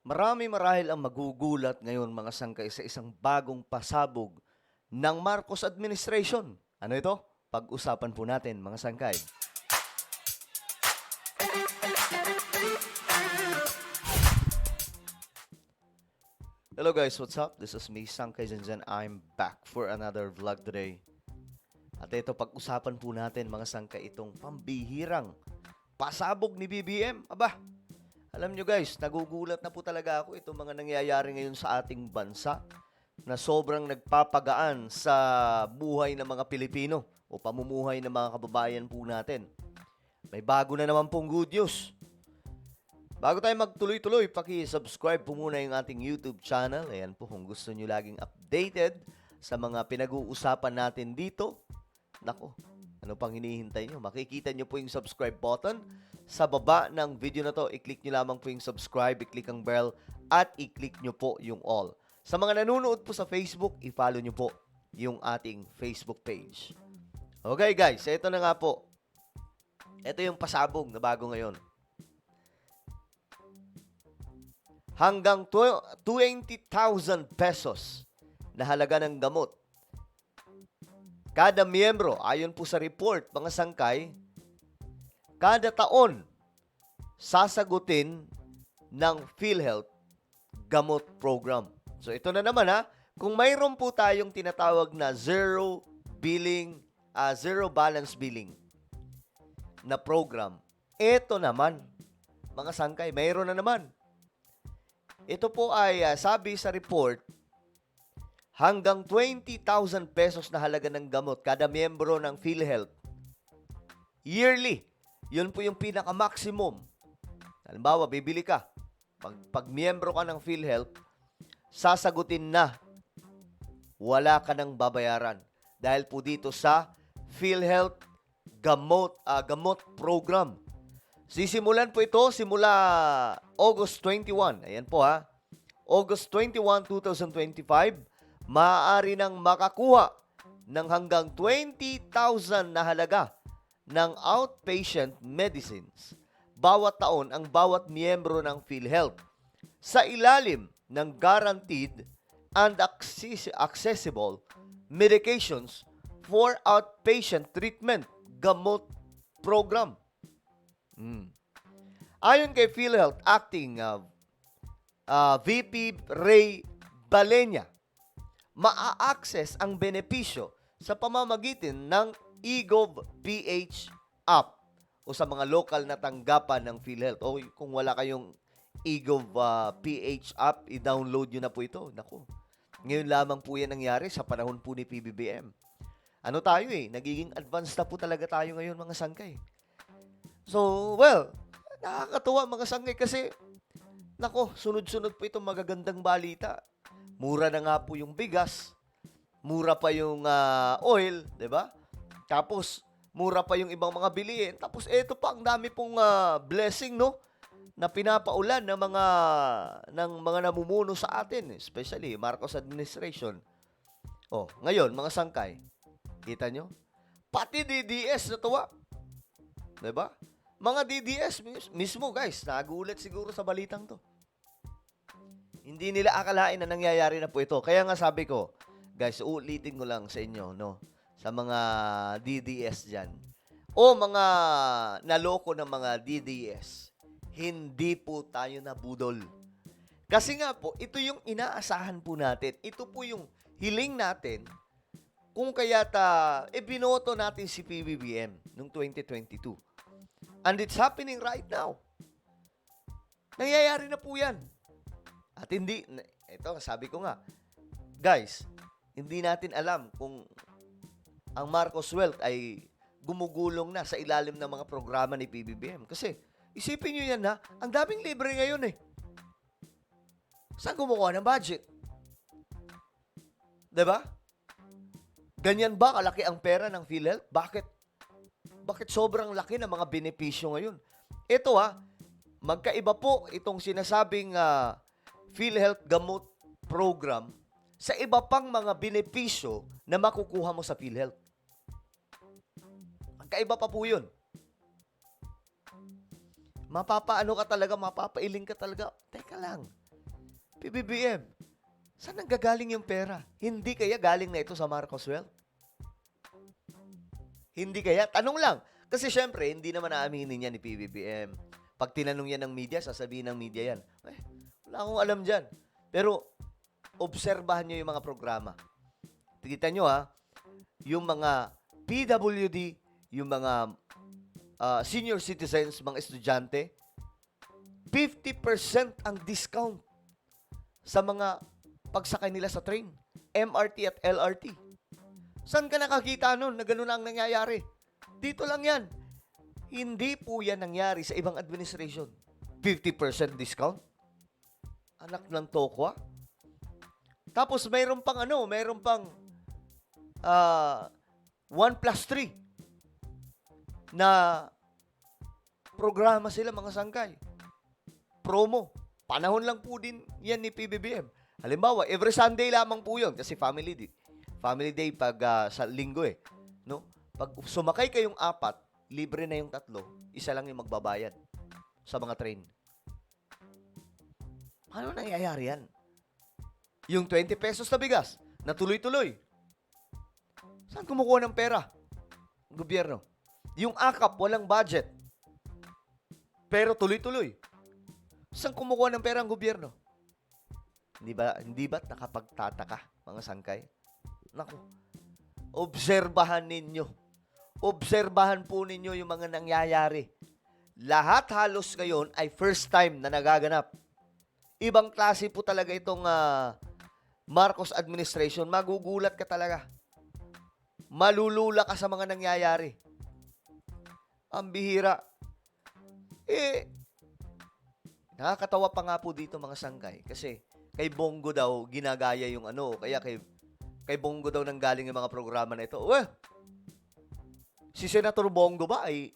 Marami marahil ang magugulat ngayon mga sangkay sa isang bagong pasabog ng Marcos administration. Ano ito? Pag-usapan po natin mga sangkay. Hello guys, what's up? This is me, Sangkay Zanzan. I'm back for another vlog today. At ito, pag-usapan po natin mga sangkay itong pambihirang pasabog ni BBM. Aba, alam nyo guys, nagugulat na po talaga ako itong mga nangyayari ngayon sa ating bansa na sobrang nagpapagaan sa buhay ng mga Pilipino o pamumuhay ng mga kababayan po natin. May bago na naman pong good news. Bago tayo magtuloy-tuloy, paki-subscribe po muna yung ating YouTube channel. Ayan po, kung gusto nyo laging updated sa mga pinag-uusapan natin dito. Nako, ano pang hinihintay nyo? Makikita nyo po yung subscribe button sa baba ng video na to. I-click nyo lamang po yung subscribe, i-click ang bell, at i-click nyo po yung all. Sa mga nanonood po sa Facebook, i-follow nyo po yung ating Facebook page. Okay guys, ito na nga po. Ito yung pasabog na bago ngayon. Hanggang 20,000 pesos na halaga ng gamot. Kada miyembro, ayon po sa report, mga sangkay, kada taon, sasagutin ng PhilHealth gamot program. So ito na naman ha, kung mayroon po tayong tinatawag na zero balance billing na program, ito naman, mga sangkay, mayroon na naman. Ito po ay sabi sa report, hanggang 20,000 pesos na halaga ng gamot kada miyembro ng PhilHealth. Yearly. Yun po yung pinaka-maximum. Halimbawa, bibili ka. Pag miyembro ka ng PhilHealth, sasagutin na. Wala ka nang babayaran. Dahil po dito sa PhilHealth gamot program. Sisimulan po ito simula August 21. Ayan po ha. August 21, 2025, maaari nang makakuha ng hanggang 20,000 na halaga ng outpatient medicines bawat taon ang bawat miyembro ng PhilHealth sa ilalim ng guaranteed and accessible medications for outpatient treatment gamot program. Ayon kay PhilHealth Acting VP Ray Balenya, maa-access ang benepisyo sa pamamagitan ng eGov.ph app o sa mga lokal na tanggapan ng PhilHealth. O kung wala kayong eGov.ph app, i-download nyo na po ito. Naku, ngayon lamang po yan nangyari sa panahon po ni PBBM. Ano tayo nagiging advanced na po talaga tayo ngayon mga sangkay. So, well, nakakatuwa mga sangkay kasi, nako, sunod-sunod po itong magagandang balita. Mura na nga po yung bigas, mura pa yung oil, 'di ba? Tapos mura pa yung ibang mga bilihin. Tapos ito pa ang dami pong blessing na pinapaulan ng mga namumuno sa atin, especially Marcos administration. Oh, ngayon mga sangkay, kita nyo? Pati DDS natuwa. 'Di ba? Mga DDS mismo, guys, nagulat siguro sa balitang 'to. Hindi nila akalain na nangyayari na po ito. Kaya nga sabi ko, guys, uulitin ko lang sa inyo, sa mga DDS dyan. O mga naloko ng mga DDS, hindi po tayo nabudol. Kasi nga po, ito yung inaasahan po natin. Ito po yung hiling natin kung kaya't binoto natin si PBBM noong 2022. And it's happening right now. Nangyayari na po yan. At hindi, ito sabi ko nga, guys, hindi natin alam kung ang Marcos Wealth ay gumugulong na sa ilalim ng mga programa ni PBBM. Kasi, isipin nyo yan ang daming libre ngayon Saan kumukuha ng budget? 'Di ba? Ganyan ba kalaki ang pera ng PhilHealth? Bakit sobrang laki ng mga benepisyo ngayon? Ito magkaiba po itong sinasabing PhilHealth gamot program sa iba pang mga benepisyo na makukuha mo sa PhilHealth. Magkaiba pa po yun. Mapapaano ka talaga, mapapailing ka talaga. Teka lang. PBBM, saan nanggagaling yung pera? Hindi kaya galing na ito sa Marcos Wealth? Hindi kaya? Tanong lang. Kasi syempre, hindi naman aaminin yan ni PBBM. Pag tinanong yan ng media, sasabihin ng media yan. Wala akong alam dyan. Pero, obserbahan nyo yung mga programa. Kita nyo yung mga PWD, yung mga senior citizens, mga estudyante, 50% ang discount sa mga pagsakay nila sa train, MRT at LRT. Saan ka nakakita nun na gano'n ang nangyayari? Dito lang yan. Hindi po yan nangyari sa ibang administration. 50% discount? Anak ng tokwa? Tapos mayroon pang 1+3 na programa sila mga sangkay. Promo. Panahon lang po din yan ni PBBM. Halimbawa, every Sunday lamang po yun kasi family day. Family day pag sa linggo no? Pag sumakay kayong 4, libre na yung 3, isa lang yung magbabayad sa mga train. Paano nangyayari yan? Yung 20 pesos na bigas, na tuloy-tuloy. Saan kumukuha ng pera? Gobyerno. Yung AKAP, walang budget. Pero tuloy-tuloy. Saan kumukuha ng pera ang gobyerno? Hindi ba nakapagtataka, mga sangkay? Naku, obserbahan ninyo. Obserbahan po ninyo yung mga nangyayari. Lahat halos ngayon ay first time na nagaganap. Ibang klase po talaga itong Marcos administration. Magugulat ka talaga. Malulula ka sa mga nangyayari. Ang bihira. Nakakatawa pa nga po dito mga sangkay. Kasi kay Bongo daw ginagaya yung kaya kay Bongo daw nanggaling yung mga programa na ito. Si Senator Bongo ba ay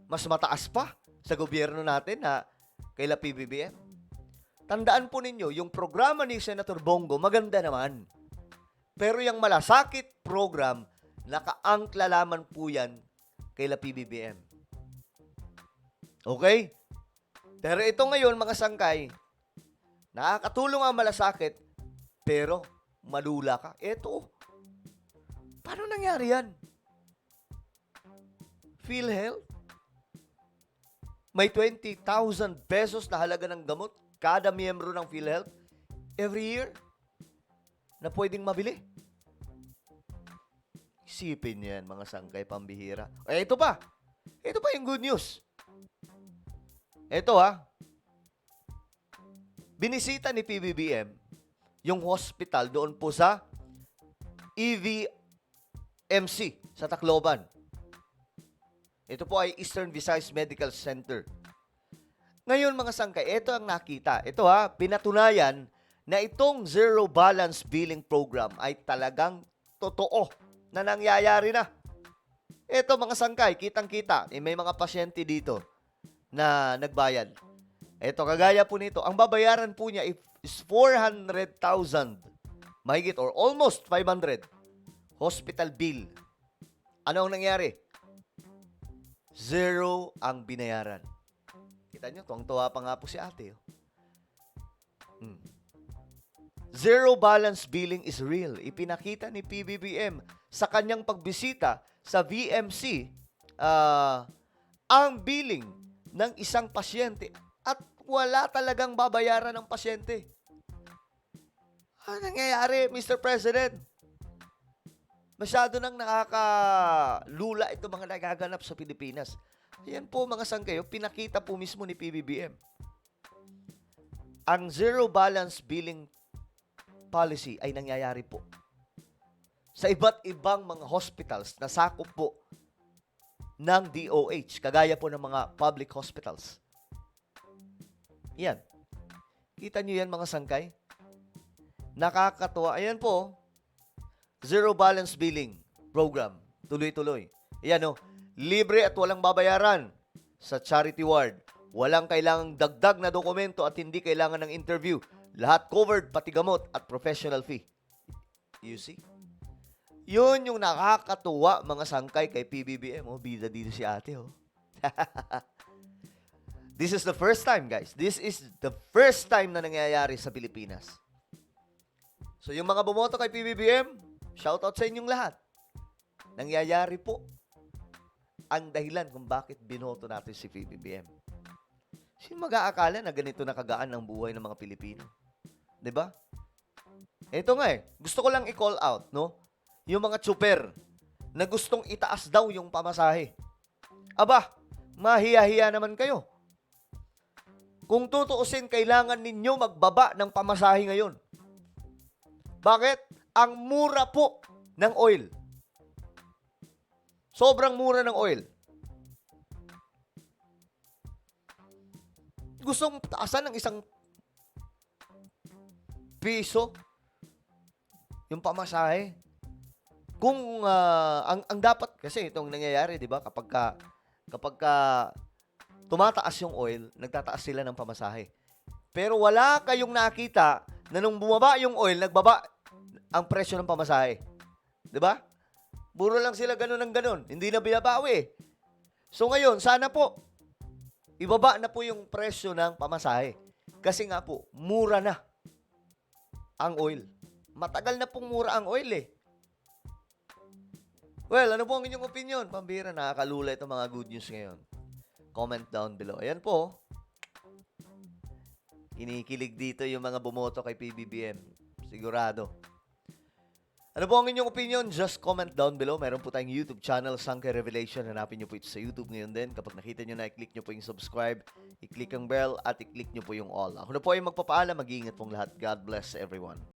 mas mataas pa sa gobyerno natin na kaila PBBM? Tandaan po ninyo, yung programa ni Senator Bongo, maganda naman. Pero yung malasakit program, nakaangkla lamang po yan kaila PBBM. Okay? Pero ito ngayon, mga sangkay, nakakatulong ang malasakit, pero malula ka. Ito, paano nangyari yan? PhilHealth? May 20,000 pesos na halaga ng gamot kada miyembro ng PhilHealth every year na pwedeng mabili. Isipin yan, mga sangkay pambihira. Ito pa yung good news. Ito binisita ni PBBM yung hospital doon po sa EVMC sa Tacloban. Ito po ay Eastern Visayas Medical Center. Ngayon mga sangkay, ito ang nakita. Ito pinatunayan na itong zero balance billing program ay talagang totoo na nangyayari na. Ito mga sangkay, kitang-kita. May mga pasyente dito na nagbayad. Ito, kagaya po nito, ang babayaran po niya is 400,000. Mahigit or almost 500. Hospital bill. Ano ang nangyari? Zero ang binayaran. Kita nyo, tuwang-tuwa pa nga po si ate. Zero balance billing is real. Ipinakita ni PBBM sa kanyang pagbisita sa VMC ang billing ng isang pasyente at wala talagang babayaran ng pasyente. Ano nangyayari, Mr. President? Masyado nang nakakalula ito mga nagaganap sa Pilipinas. Ayan po mga sangkayo, pinakita po mismo ni PBBM. Ang zero balance billing policy ay nangyayari po sa iba't ibang mga hospitals na sakop po ng DOH, kagaya po ng mga public hospitals. Yan. Kita nyo yan mga sangkay? Nakakatuwa. Ayan po, zero balance billing program. Tuloy-tuloy. Ayan libre at walang babayaran sa charity ward. Walang kailangang dagdag na dokumento at hindi kailangan ng interview. Lahat covered, pati gamot at professional fee. You see? Yun yung nakakatuwa mga sangkay kay PBBM. Bida dito si ate. This is the first time, guys. This is the first time na nangyayari sa Pilipinas. So, yung mga bumoto kay PBBM, shoutout sa inyong lahat. Nangyayari po ang dahilan kung bakit binoto natin si PBBM. Sino mag-aakala na ganito na kagaan ang buhay ng mga Pilipino? 'Di ba? Ito nga gusto ko lang i-call out, no? Yung mga tsuper na gustong itaas daw yung pamasahe. Aba, mahiya-hiya naman kayo. Kung tutuusin, kailangan ninyo magbaba ng pamasahe ngayon. Bakit? Ang mura po ng oil. Sobrang mura ng oil. Gustong taasan ng isang piso yung pamasahe. Kung ang dapat kasi itong nangyayari, 'di ba? Kapag tumataas yung oil, nagtataas sila ng pamasahe. Pero wala kayong nakita na nung bumaba yung oil, nagbaba ang presyo ng pamasahe. 'Di ba? Puro lang sila ganun ng ganun. Hindi na binabawi. So ngayon, sana po ibaba na po yung presyo ng pamasahe. Kasi nga po, mura na ang oil. Matagal na pong mura ang oil eh. Well, ano po ang inyong opinion? Pambira, nakakalula itong mga good news ngayon. Comment down below. Ayan po. Kinikilig dito yung mga bumoto kay PBBM. Sigurado. Ano po ang inyong opinion? Just comment down below. Meron po tayong YouTube channel, Sangke Revelation. Hanapin nyo po ito sa YouTube ngayon din. Kapag nakita nyo na, i-click nyo po yung subscribe, i-click ang bell, at i-click nyo po yung all. Ako na po ay magpapaalam. Mag-iingat pong lahat. God bless everyone.